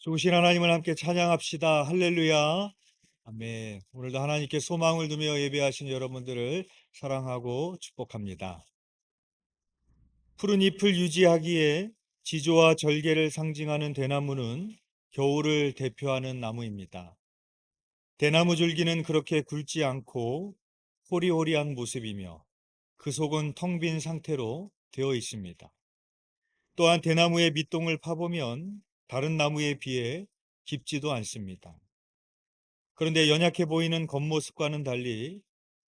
좋으신 하나님을 함께 찬양합시다. 할렐루야. 아멘. 오늘도 하나님께 소망을 두며 예배하신 여러분들을 사랑하고 축복합니다. 푸른 잎을 유지하기에 지조와 절개를 상징하는 대나무는 겨울을 대표하는 나무입니다. 대나무 줄기는 그렇게 굵지 않고 호리호리한 모습이며 그 속은 텅 빈 상태로 되어 있습니다. 또한 대나무의 밑동을 파보면 다른 나무에 비해 깊지도 않습니다. 그런데 연약해 보이는 겉모습과는 달리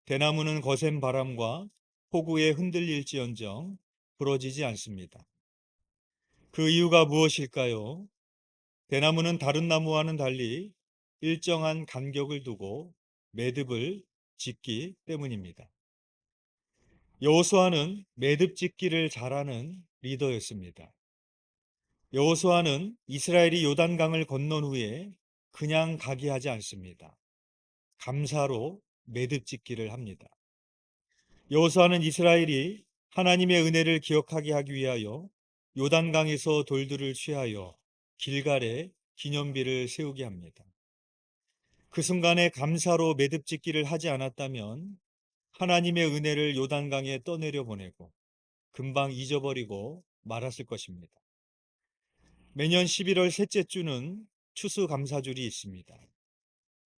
대나무는 거센 바람과 폭우에 흔들릴지언정 부러지지 않습니다. 그 이유가 무엇일까요? 대나무는 다른 나무와는 달리 일정한 간격을 두고 매듭을 짓기 때문입니다. 여호수아는 매듭 짓기를 잘하는 리더였습니다. 여호수아는 이스라엘이 요단강을 건넌 후에 그냥 가게 하지 않습니다. 감사로 매듭 짓기를 합니다. 여호수아는 이스라엘이 하나님의 은혜를 기억하게 하기 위하여 요단강에서 돌들을 취하여 길갈에 기념비를 세우게 합니다. 그 순간에 감사로 매듭 짓기를 하지 않았다면 하나님의 은혜를 요단강에 떠내려 보내고 금방 잊어버리고 말았을 것입니다. 매년 11월 셋째 주는 추수감사절이 있습니다.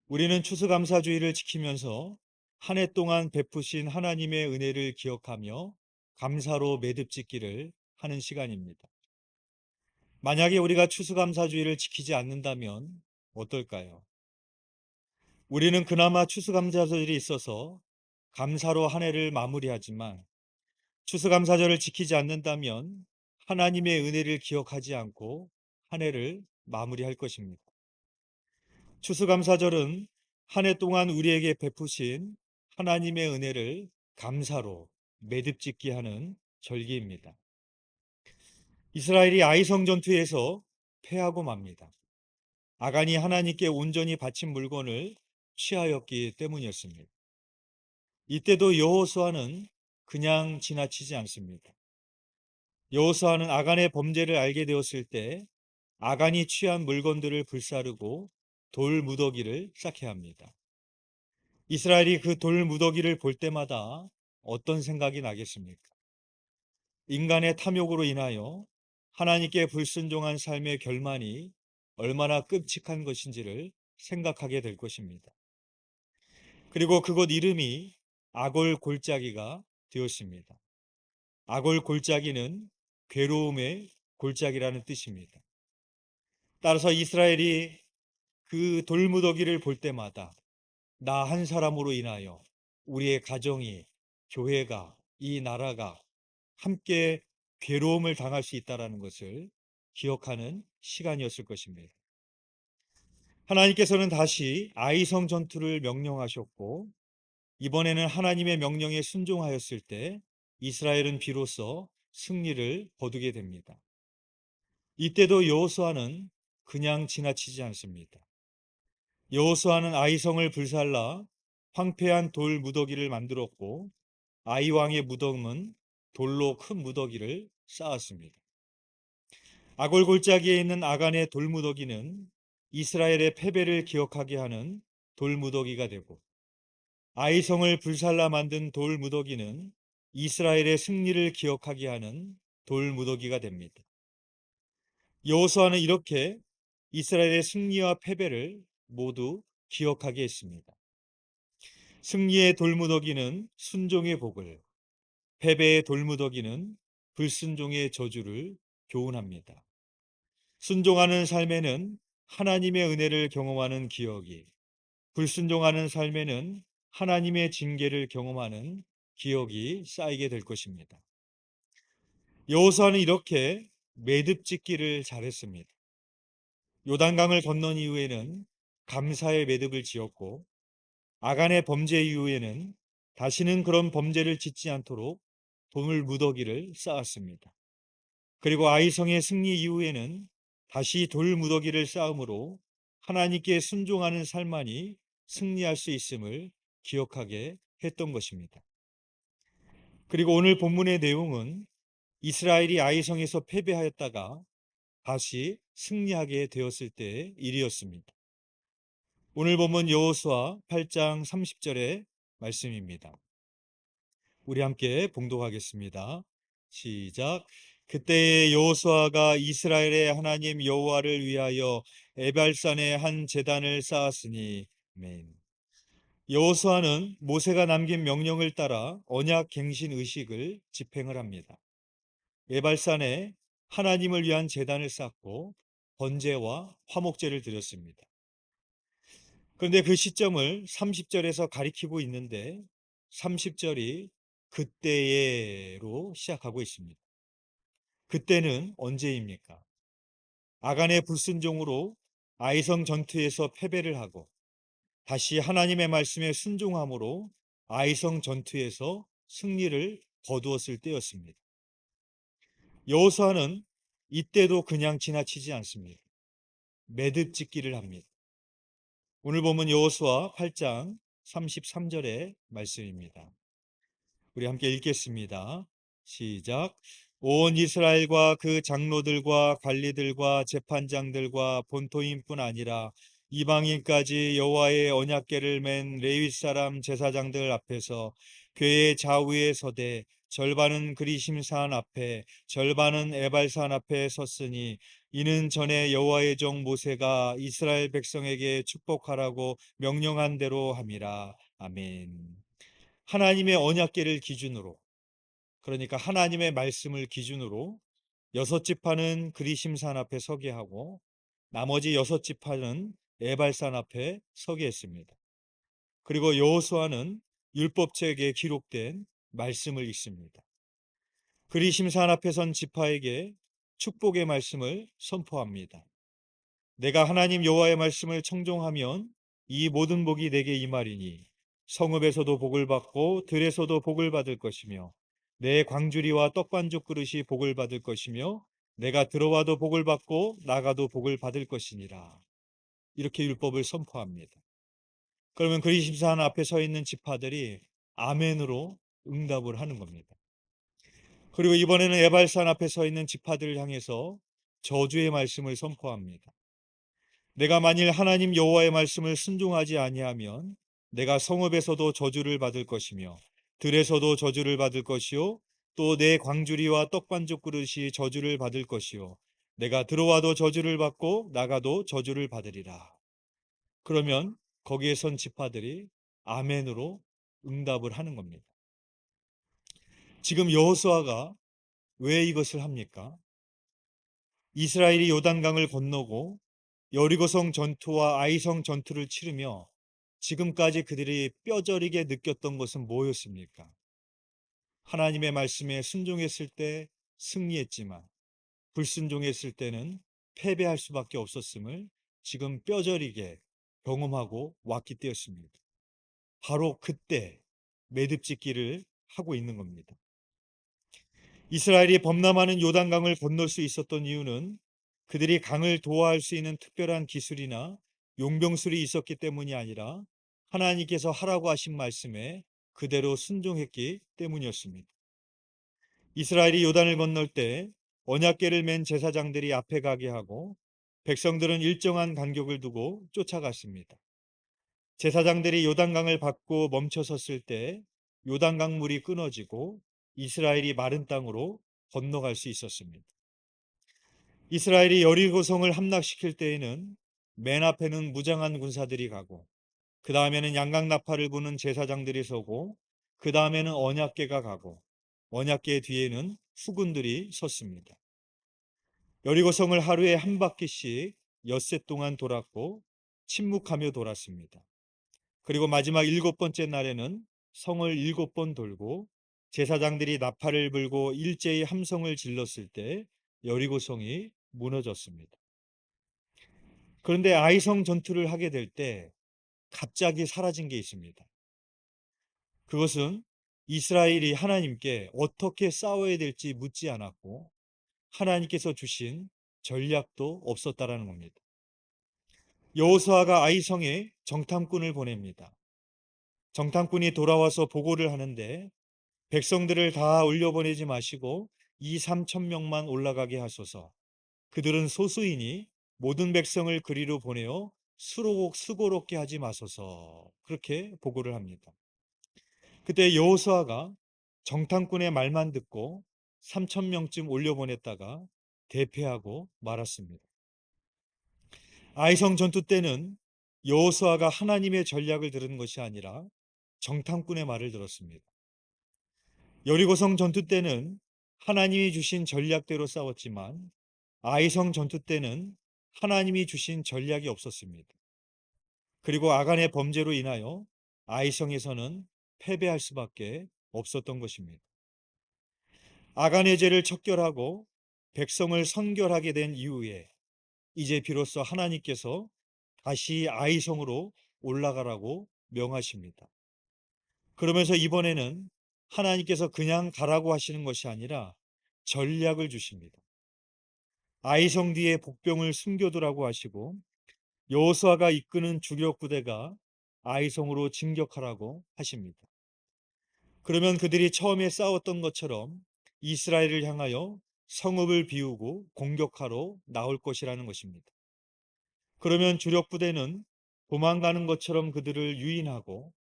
우리는 추수감사주의를 지키면서 한 해 동안 베푸신 하나님의 은혜를 기억하며 감사로 매듭짓기를 하는 시간입니다. 만약에 우리가 추수감사주의를 지키지 않는다면 어떨까요? 우리는 그나마 추수감사절이 있어서 감사로 한 해를 마무리하지만 추수감사절을 지키지 않는다면 하나님의 은혜를 기억하지 않고 한 해를 마무리할 것입니다. 추수감사절은 한 해 동안 우리에게 베푸신 하나님의 은혜를 감사로 매듭짓기 하는 절기입니다. 이스라엘이 아이성 전투에서 패하고 맙니다. 아간이 하나님께 온전히 바친 물건을 취하였기 때문이었습니다. 이때도 여호수아는 그냥 지나치지 않습니다. 여호수아는 아간의 범죄를 알게 되었을 때 아간이 취한 물건들을 불사르고 돌 무더기를 쌓게 합니다. 이스라엘이 그 돌 무더기를 볼 때마다 어떤 생각이 나겠습니까? 인간의 탐욕으로 인하여 하나님께 불순종한 삶의 결말이 얼마나 끔찍한 것인지를 생각하게 될 것입니다. 그리고 그곳 이름이 아골 골짜기가 되었습니다. 아골 골짜기는 괴로움의 골짜기라는 뜻입니다. 따라서 이스라엘이 그 돌무더기를 볼 때마다 나 한 사람으로 인하여 우리의 가정이, 교회가, 이 나라가 함께 괴로움을 당할 수 있다는 것을 기억하는 시간이었을 것입니다. 하나님께서는 다시 아이성 전투를 명령하셨고 이번에는 하나님의 명령에 순종하였을 때 이스라엘은 비로소 승리를 거두게 됩니다. 이때도 여호수아는 그냥 지나치지 않습니다. 여호수아는 아이성을 불살라 황폐한 돌 무더기를 만들었고 아이 왕의 무덤은 돌로 큰 무더기를 쌓았습니다. 아골 골짜기에 있는 아간의 돌 무더기는 이스라엘의 패배를 기억하게 하는 돌 무더기가 되고 아이성을 불살라 만든 돌 무더기는 이스라엘의 승리를 기억하게 하는 돌 무더기가 됩니다. 여호수아는 이렇게 이스라엘의 승리와 패배를 모두 기억하게 했습니다. 승리의 돌무더기는 순종의 복을, 패배의 돌무더기는 불순종의 저주를 교훈합니다. 순종하는 삶에는 하나님의 은혜를 경험하는 기억이, 불순종하는 삶에는 하나님의 징계를 경험하는 기억이 쌓이게 될 것입니다. 여호수아는 이렇게 매듭 짓기를 잘했습니다. 요단강을 건넌 이후에는 감사의 매듭을 지었고 아간의 범죄 이후에는 다시는 그런 범죄를 짓지 않도록 돌 무더기를 쌓았습니다. 그리고 아이성의 승리 이후에는 다시 돌 무더기를 쌓음으로 하나님께 순종하는 삶만이 승리할 수 있음을 기억하게 했던 것입니다. 그리고 오늘 본문의 내용은 이스라엘이 아이성에서 패배하였다가 다시 승리하게 되었을 때의 일이었습니다. 오늘 본문 여호수아 8장 30절의 말씀입니다. 우리 함께 봉독하겠습니다. 시작. 그때에 여호수아가 이스라엘의 하나님 여호와를 위하여 에발산에 한 제단을 쌓았으니. 아멘. 여호수아는 모세가 남긴 명령을 따라 언약 갱신 의식을 집행을 합니다. 에발산에 하나님을 위한 제단을 쌓고 번제와 화목제를 드렸습니다. 그런데 그 시점을 30절에서 가리키고 있는데 30절이 그때에로 시작하고 있습니다. 그때는 언제입니까? 아간의 불순종으로 아이성 전투에서 패배를 하고 다시 하나님의 말씀에 순종함으로 아이성 전투에서 승리를 거두었을 때였습니다. 여호수아는 이때도 그냥 지나치지 않습니다. 매듭짓기를 합니다. 오늘 보면 여호수아 8장 33절의 말씀입니다. 우리 함께 읽겠습니다. 시작. 온 이스라엘과 그 장로들과 관리들과 재판장들과 본토인뿐 아니라 이방인까지 여호와의 언약궤를 맨 레위 사람 제사장들 앞에서 궤의 좌우에 서되 절반은 그리심산 앞에 절반은 에발산 앞에 섰으니 이는 전에 여호와의 종 모세가 이스라엘 백성에게 축복하라고 명령한 대로 함이라. 아멘. 하나님의 언약궤를 기준으로, 그러니까 하나님의 말씀을 기준으로 여섯 지파는 그리심산 앞에 서게 하고 나머지 여섯 지파는 에발산 앞에 서게 했습니다. 그리고 여호수아는 율법책에 기록된 말씀을 읽습니다. 그리심산 앞에 선 지파에게 축복의 말씀을 선포합니다. 내가 하나님 여호와의 말씀을 청종하면 이 모든 복이 내게 임하리니 성읍에서도 복을 받고 들에서도 복을 받을 것이며 내 광주리와 떡반죽 그릇이 복을 받을 것이며 내가 들어와도 복을 받고 나가도 복을 받을 것이니라. 이렇게 율법을 선포합니다. 그러면 그리심산 앞에 서 있는 지파들이 아멘으로 응답을 하는 겁니다. 그리고 이번에는 에발산 앞에 서 있는 지파들을 향해서 저주의 말씀을 선포합니다. 내가 만일 하나님 여호와의 말씀을 순종하지 아니하면 내가 성읍에서도 저주를 받을 것이며 들에서도 저주를 받을 것이요 또 내 광주리와 떡반죽 그릇이 저주를 받을 것이요 내가 들어와도 저주를 받고 나가도 저주를 받으리라. 그러면 거기에 선 지파들이 아멘으로 응답을 하는 겁니다. 지금 여호수아가 왜 이것을 합니까? 이스라엘이 요단강을 건너고 여리고성 전투와 아이성 전투를 치르며 지금까지 그들이 뼈저리게 느꼈던 것은 뭐였습니까? 하나님의 말씀에 순종했을 때 승리했지만 불순종했을 때는 패배할 수밖에 없었음을 지금 뼈저리게 경험하고 왔기 때였습니다. 바로 그때 매듭짓기를 하고 있는 겁니다. 이스라엘이 범람하는 요단강을 건널 수 있었던 이유는 그들이 강을 도하할 수 있는 특별한 기술이나 용병술이 있었기 때문이 아니라 하나님께서 하라고 하신 말씀에 그대로 순종했기 때문이었습니다. 이스라엘이 요단을 건널 때 언약궤를 맨 제사장들이 앞에 가게 하고 백성들은 일정한 간격을 두고 쫓아갔습니다. 제사장들이 요단강을 밟고 멈춰섰을 때 요단강 물이 끊어지고 이스라엘이 마른 땅으로 건너갈 수 있었습니다. 이스라엘이 여리고성을 함락시킬 때에는 맨 앞에는 무장한 군사들이 가고 그 다음에는 양각 나팔을 부는 제사장들이 서고 그 다음에는 언약궤가 가고 언약궤 뒤에는 후군들이 섰습니다. 여리고성을 하루에 한 바퀴씩 엿새 동안 돌았고 침묵하며 돌았습니다. 그리고 마지막 7번째 날에는 성을 7번 돌고 제사장들이 나팔을 불고 일제히 함성을 질렀을 때 여리고성이 무너졌습니다. 그런데 아이성 전투를 하게 될 때 갑자기 사라진 게 있습니다. 그것은 이스라엘이 하나님께 어떻게 싸워야 될지 묻지 않았고 하나님께서 주신 전략도 없었다라는 겁니다. 여호수아가 아이성에 정탐꾼을 보냅니다. 정탐꾼이 돌아와서 보고를 하는데 백성들을 다 올려보내지 마시고 2, 3천 명만 올라가게 하소서. 그들은 소수이니 모든 백성을 그리로 보내어 수고롭게 하지 마소서. 그렇게 보고를 합니다. 그때 여호수아가 정탐꾼의 말만 듣고 3천 명쯤 올려보냈다가 대패하고 말았습니다. 아이성 전투 때는 여호수아가 하나님의 전략을 들은 것이 아니라 정탐꾼의 말을 들었습니다. 여리고성 전투 때는 하나님이 주신 전략대로 싸웠지만 아이성 전투 때는 하나님이 주신 전략이 없었습니다. 그리고 아간의 범죄로 인하여 아이성에서는 패배할 수밖에 없었던 것입니다. 아간의 죄를 척결하고 백성을 선결하게 된 이후에 이제 비로소 하나님께서 다시 아이성으로 올라가라고 명하십니다. 그러면서 이번에는 하나님께서 그냥 가라고 하시는 것이 아니라 전략을 주십니다. 아이성 뒤에 복병을 숨겨두라고 하시고 여호수아가 이끄는 주력 부대가 아이성으로 진격하라고 하십니다. 그러면 그들이 처음에 싸웠던 것처럼 이스라엘을 향하여 성읍을 비우고 공격하러 나올 것이라는 것입니다. 그러면 주력 부대는 도망가는 것처럼 그들을 유인하고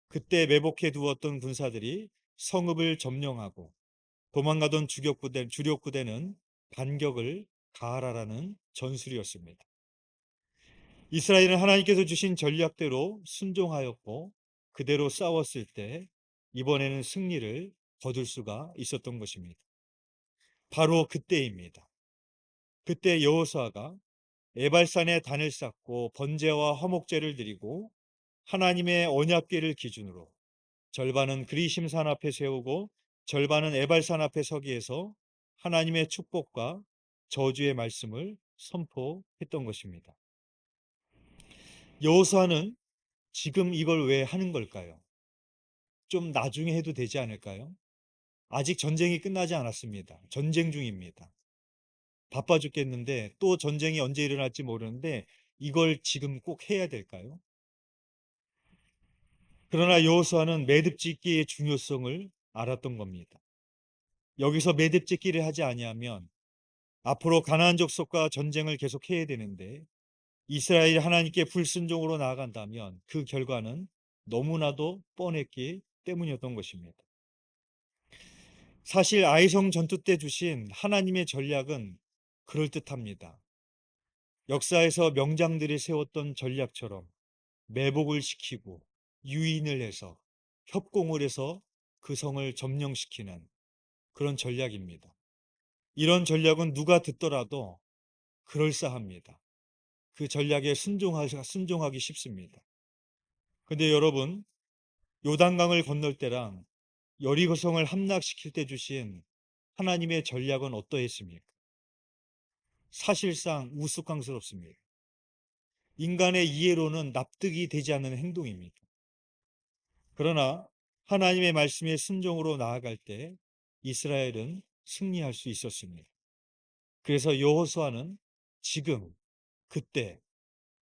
그때 매복해 두었던 군사들이 성읍을 점령하고 도망가던 주력 부대는 반격을 가하라라는 전술이었습니다. 이스라엘은 하나님께서 주신 전략대로 순종하였고 그대로 싸웠을 때 이번에는 승리를 거둘 수가 있었던 것입니다. 바로 그때입니다. 그때 여호수아가 에발산에 단을 쌓고 번제와 화목제를 드리고 하나님의 언약궤를 기준으로 절반은 그리심산 앞에 세우고 절반은 에발산 앞에 서기에서 하나님의 축복과 저주의 말씀을 선포했던 것입니다. 여호수아는 지금 이걸 왜 하는 걸까요? 좀 나중에 해도 되지 않을까요? 아직 전쟁이 끝나지 않았습니다. 전쟁 중입니다. 바빠 죽겠는데 또 전쟁이 언제 일어날지 모르는데 이걸 지금 꼭 해야 될까요? 그러나 여호수아는 매듭짓기의 중요성을 알았던 겁니다. 여기서 매듭짓기를 하지 아니하면 앞으로 가나안 족속과 전쟁을 계속해야 되는데 이스라엘이 하나님께 불순종으로 나아간다면 그 결과는 너무나도 뻔했기 때문이었던 것입니다. 사실 아이성 전투 때 주신 하나님의 전략은 그럴듯합니다. 역사에서 명장들이 세웠던 전략처럼 매복을 시키고 유인을 해서 협공을 해서 그 성을 점령시키는 그런 전략입니다. 이런 전략은 누가 듣더라도 그럴싸합니다. 그 전략에 순종하기 쉽습니다. 근데 여러분, 요단강을 건널 때랑 여리고성을 함락시킬 때 주신 하나님의 전략은 어떠했습니까? 사실상 우스꽝스럽습니다. 인간의 이해로는 납득이 되지 않는 행동입니다. 그러나 하나님의 말씀에 순종으로 나아갈 때 이스라엘은 승리할 수 있었습니다. 그래서 여호수아는 지금 그때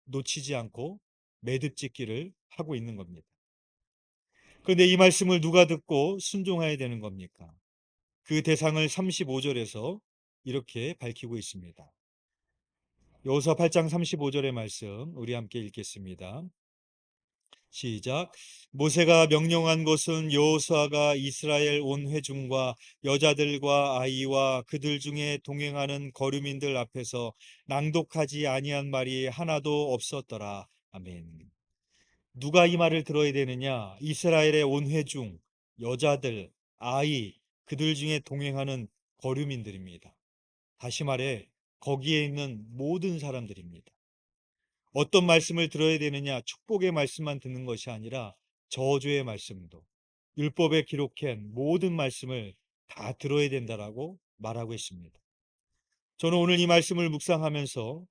놓치지 않고 매듭짓기를 하고 있는 겁니다. 그런데 이 말씀을 누가 듣고 순종해야 되는 겁니까? 그 대상을 35절에서 이렇게 밝히고 있습니다. 여호수아 8장 35절의 말씀 우리 함께 읽겠습니다. 시작. 모세가 명령한 것은 여호수아가 이스라엘 온 회중과 여자들과 아이와 그들 중에 동행하는 거류민들 앞에서 낭독하지 아니한 말이 하나도 없었더라. 아멘. 누가 이 말을 들어야 되느냐? 이스라엘의 온 회중, 여자들, 아이, 그들 중에 동행하는 거류민들입니다. 다시 말해 거기에 있는 모든 사람들입니다. 어떤 말씀을 들어야 되느냐? 축복의 말씀만 듣는 것이 아니라 저주의 말씀도 율법에 기록한 모든 말씀을 다 들어야 된다라고 말하고 있습니다. 저는 오늘 이 말씀을 묵상하면서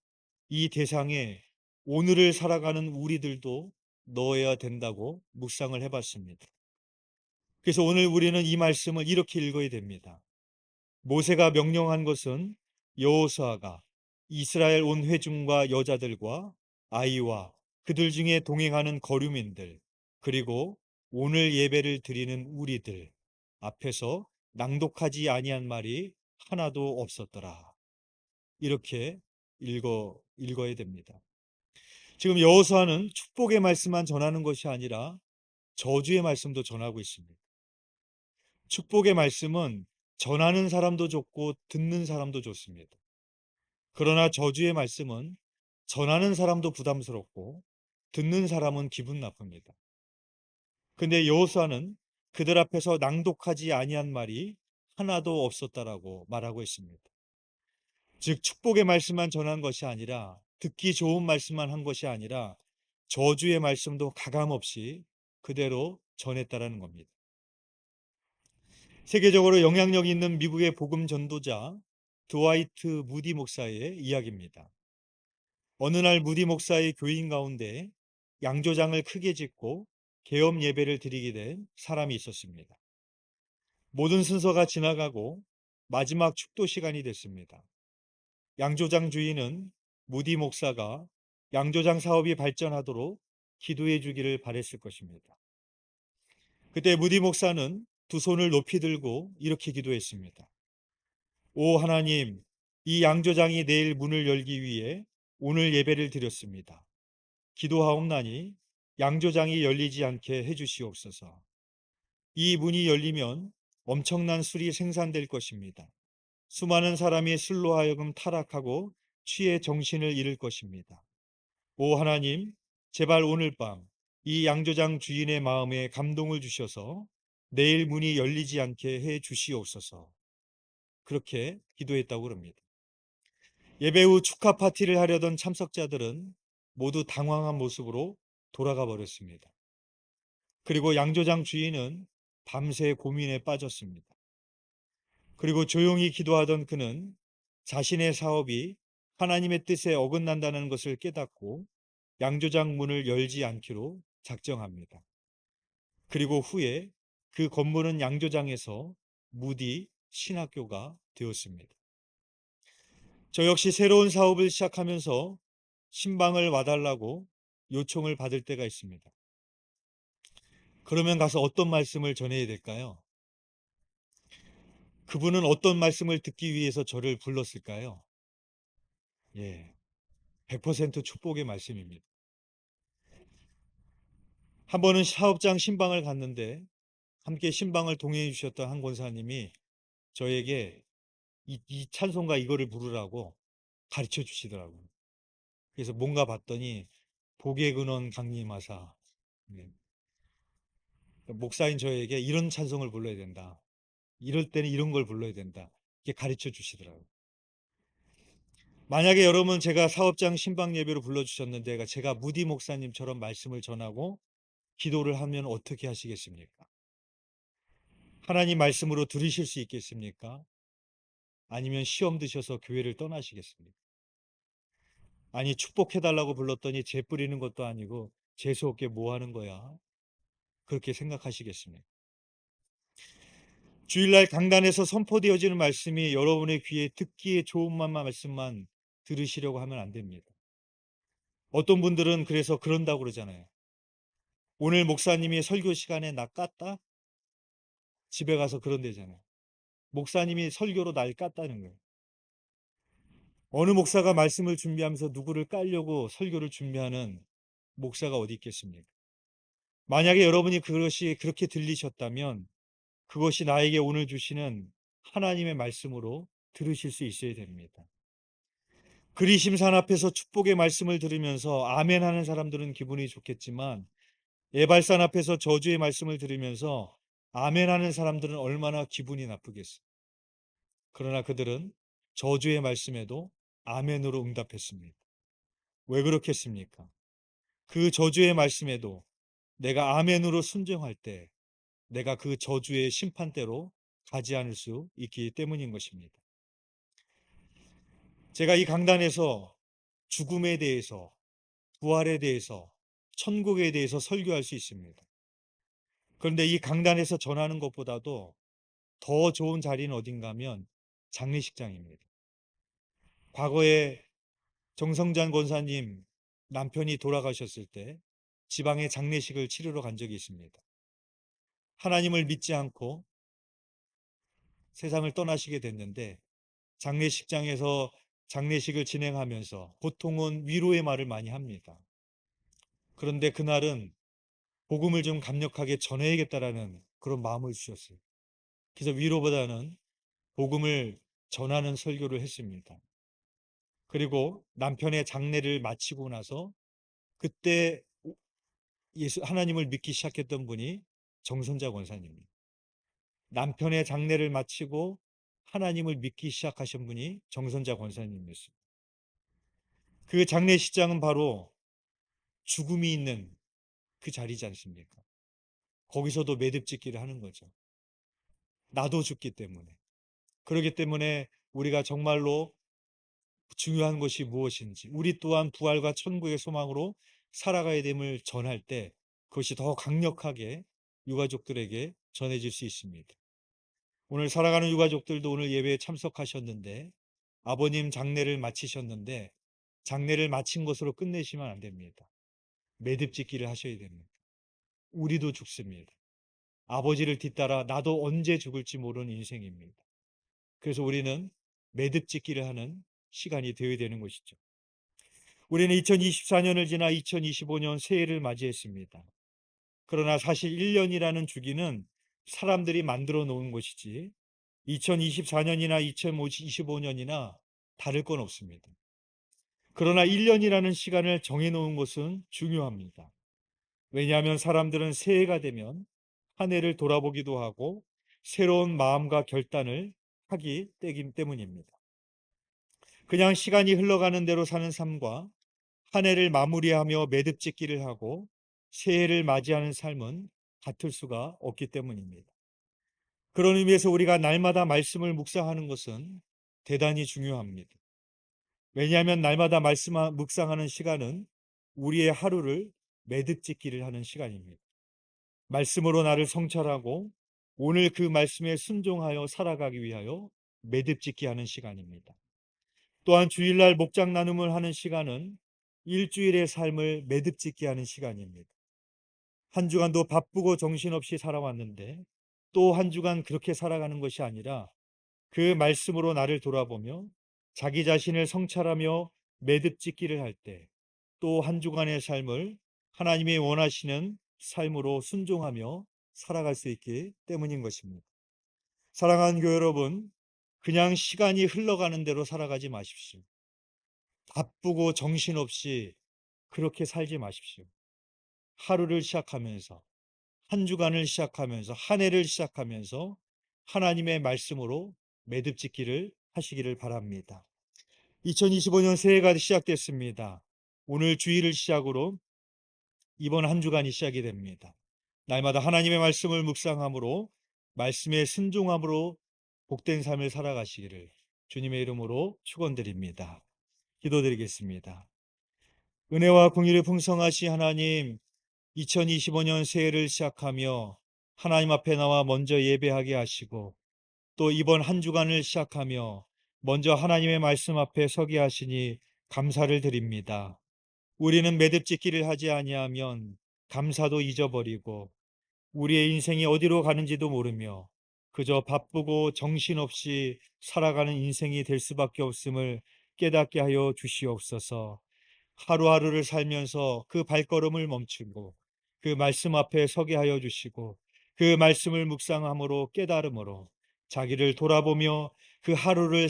이 대상에 오늘을 살아가는 우리들도 넣어야 된다고 묵상을 해봤습니다. 그래서 오늘 우리는 이 말씀을 이렇게 읽어야 됩니다. 모세가 명령한 것은 여호수아가 이스라엘 온 회중과 여자들과 아이와 그들 중에 동행하는 거류민들 그리고 오늘 예배를 드리는 우리들 앞에서 낭독하지 아니한 말이 하나도 없었더라. 이렇게 읽어야 됩니다. 지금 여호수아는 축복의 말씀만 전하는 것이 아니라 저주의 말씀도 전하고 있습니다. 축복의 말씀은 전하는 사람도 좋고 듣는 사람도 좋습니다. 그러나 저주의 말씀은 전하는 사람도 부담스럽고 듣는 사람은 기분 나쁩니다. 근데 여호수아는 그들 앞에서 낭독하지 아니한 말이 하나도 없었다라고 말하고 있습니다. 즉 축복의 말씀만 전한 것이 아니라 듣기 좋은 말씀만 한 것이 아니라 저주의 말씀도 가감없이 그대로 전했다라는 겁니다. 세계적으로 영향력 있는 미국의 복음 전도자 드와이트 무디 목사의 이야기입니다. 어느 날 무디 목사의 교인 가운데 양조장을 크게 짓고 계엄 예배를 드리게 된 사람이 있었습니다. 모든 순서가 지나가고 마지막 축도 시간이 됐습니다. 양조장 주인은 무디 목사가 양조장 사업이 발전하도록 기도해 주기를 바랬을 것입니다. 그때 무디 목사는 두 손을 높이 들고 이렇게 기도했습니다. 오 하나님, 이 양조장이 내일 문을 열기 위해 오늘 예배를 드렸습니다. 기도하옵나니 양조장이 열리지 않게 해주시옵소서. 이 문이 열리면 엄청난 술이 생산될 것입니다. 수많은 사람이 술로 하여금 타락하고 취해 정신을 잃을 것입니다. 오 하나님, 제발 오늘 밤 이 양조장 주인의 마음에 감동을 주셔서 내일 문이 열리지 않게 해 주시옵소서. 그렇게 기도했다고 합니다. 예배 후 축하 파티를 하려던 참석자들은 모두 당황한 모습으로 돌아가 버렸습니다. 그리고 양조장 주인은 밤새 고민에 빠졌습니다. 그리고 조용히 기도하던 그는 자신의 사업이 하나님의 뜻에 어긋난다는 것을 깨닫고 양조장 문을 열지 않기로 작정합니다. 그리고 후에 그 건물은 양조장에서 무디 신학교가 되었습니다. 저 역시 새로운 사업을 시작하면서 신방을 와달라고 요청을 받을 때가 있습니다. 그러면 가서 어떤 말씀을 전해야 될까요? 그분은 어떤 말씀을 듣기 위해서 저를 불렀을까요? 예, 100% 축복의 말씀입니다. 한 번은 사업장 신방을 갔는데 함께 신방을 동행해 주셨던 한 권사님이 저에게 이 찬송가 이거를 부르라고 가르쳐 주시더라고요. 그래서 뭔가 봤더니 복의 근원 강림하사, 네. 목사인 저에게 이런 찬송을 불러야 된다. 이럴 때는 이런 걸 불러야 된다. 이렇게 가르쳐 주시더라고요. 만약에 여러분 제가 사업장 신방 예배로 불러주셨는데 제가 무디 목사님처럼 말씀을 전하고 기도를 하면 어떻게 하시겠습니까? 하나님 말씀으로 들으실 수 있겠습니까? 아니면 시험 드셔서 교회를 떠나시겠습니까? 아니 축복해달라고 불렀더니 재 뿌리는 것도 아니고 재수없게 뭐 하는 거야? 그렇게 생각하시겠습니까? 주일날 강단에서 선포되어지는 말씀이 여러분의 귀에 듣기에 좋은 말씀만 들으시려고 하면 안 됩니다. 어떤 분들은 그래서 그런다고 그러잖아요. 오늘 목사님이 설교 시간에 나 깠다? 집에 가서 그런대잖아요. 목사님이 설교로 날 깠다는 거예요. 어느 목사가 말씀을 준비하면서 누구를 깔려고 설교를 준비하는 목사가 어디 있겠습니까? 만약에 여러분이 그것이 그렇게 들리셨다면 그것이 나에게 오늘 주시는 하나님의 말씀으로 들으실 수 있어야 됩니다. 그리심산 앞에서 축복의 말씀을 들으면서 아멘 하는 사람들은 기분이 좋겠지만 에발산 앞에서 저주의 말씀을 들으면서 아멘 하는 사람들은 얼마나 기분이 나쁘겠어요. 그러나 그들은 저주의 말씀에도 아멘으로 응답했습니다. 왜 그렇겠습니까? 그 저주의 말씀에도 내가 아멘으로 순종할 때 내가 그 저주의 심판대로 가지 않을 수 있기 때문인 것입니다. 제가 이 강단에서 죽음에 대해서, 부활에 대해서, 천국에 대해서 설교할 수 있습니다. 그런데 이 강단에서 전하는 것보다도 더 좋은 자리는 어딘가 하면 장례식장입니다. 과거에 정성찬 권사님 남편이 돌아가셨을 때 지방에 장례식을 치르러 간 적이 있습니다. 하나님을 믿지 않고 세상을 떠나시게 됐는데 장례식장에서 장례식을 진행하면서 보통은 위로의 말을 많이 합니다. 그런데 그날은 복음을 좀 강력하게 전해야겠다라는 그런 마음을 주셨어요. 그래서 위로보다는 복음을 전하는 설교를 했습니다. 그리고 남편의 장례를 마치고 나서 그때 하나님을 믿기 시작했던 분이 정선자 권사님입니다. 남편의 장례를 마치고 하나님을 믿기 시작하신 분이 정선자 권사님이었습니다. 그 장례식장은 바로 죽음이 있는 그 자리지 않습니까? 거기서도 매듭짓기를 하는 거죠. 나도 죽기 때문에. 그렇기 때문에 우리가 정말로 중요한 것이 무엇인지, 우리 또한 부활과 천국의 소망으로 살아가야 됨을 전할 때 그것이 더 강력하게 유가족들에게 전해질 수 있습니다. 오늘 살아가는 유가족들도 오늘 예배에 참석하셨는데 아버님 장례를 마치셨는데 장례를 마친 것으로 끝내시면 안 됩니다. 매듭짓기를 하셔야 됩니다. 우리도 죽습니다. 아버지를 뒤따라 나도 언제 죽을지 모르는 인생입니다. 그래서 우리는 매듭짓기를 하는 시간이 되어야 되는 것이죠. 우리는 2024년을 지나 2025년 새해를 맞이했습니다. 그러나 사실 1년이라는 주기는 사람들이 만들어 놓은 것이지 2024년이나 2025년이나 다를 건 없습니다. 그러나 1년이라는 시간을 정해놓은 것은 중요합니다. 왜냐하면 사람들은 새해가 되면 한 해를 돌아보기도 하고 새로운 마음과 결단을 하기 때문입니다. 그냥 시간이 흘러가는 대로 사는 삶과 한 해를 마무리하며 매듭짓기를 하고 새해를 맞이하는 삶은 같을 수가 없기 때문입니다. 그런 의미에서 우리가 날마다 말씀을 묵상하는 것은 대단히 중요합니다. 왜냐하면 날마다 묵상하는 시간은 우리의 하루를 매듭짓기를 하는 시간입니다. 말씀으로 나를 성찰하고 오늘 그 말씀에 순종하여 살아가기 위하여 매듭짓기 하는 시간입니다. 또한 주일날 목장 나눔을 하는 시간은 일주일의 삶을 매듭짓기 하는 시간입니다. 한 주간도 바쁘고 정신없이 살아왔는데 또 한 주간 그렇게 살아가는 것이 아니라 그 말씀으로 나를 돌아보며 자기 자신을 성찰하며 매듭짓기를 할 때 또 한 주간의 삶을 하나님이 원하시는 삶으로 순종하며 살아갈 수 있기 때문인 것입니다. 사랑하는 교회 여러분, 그냥 시간이 흘러가는 대로 살아가지 마십시오. 바쁘고 정신없이 그렇게 살지 마십시오. 하루를 시작하면서, 한 주간을 시작하면서, 한 해를 시작하면서 하나님의 말씀으로 매듭짓기를 하시기를 바랍니다. 2025년 새해가 시작됐습니다. 오늘 주일을 시작으로 이번 한 주간이 시작이 됩니다. 날마다 하나님의 말씀을 묵상함으로 말씀에 순종함으로 복된 삶을 살아가시기를 주님의 이름으로 축원드립니다. 기도드리겠습니다. 은혜와 긍휼이 풍성하신 하나님, 2025년 새해를 시작하며 하나님 앞에 나와 먼저 예배하게 하시고 또 이번 한 주간을 시작하며 먼저 하나님의 말씀 앞에 서게 하시니 감사를 드립니다. 우리는 매듭짓기를 하지 아니하면 감사도 잊어버리고 우리의 인생이 어디로 가는지도 모르며 그저 바쁘고 정신없이 살아가는 인생이 될 수밖에 없음을 깨닫게 하여 주시옵소서. 하루하루를 살면서 그 발걸음을 멈추고 그 말씀 앞에 서게 하여 주시고 그 말씀을 묵상함으로 깨달음으로 자기를 돌아보며 그 하루를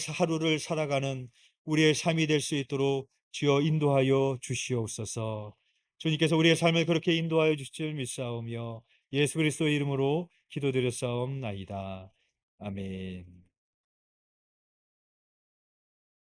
살아가는 우리의 삶이 될 수 있도록 주여 인도하여 주시옵소서. 주님께서 우리의 삶을 그렇게 인도하여 주실 줄 믿사오며 예수 그리스도의 이름으로 기도드렸사옵나이다. 아멘.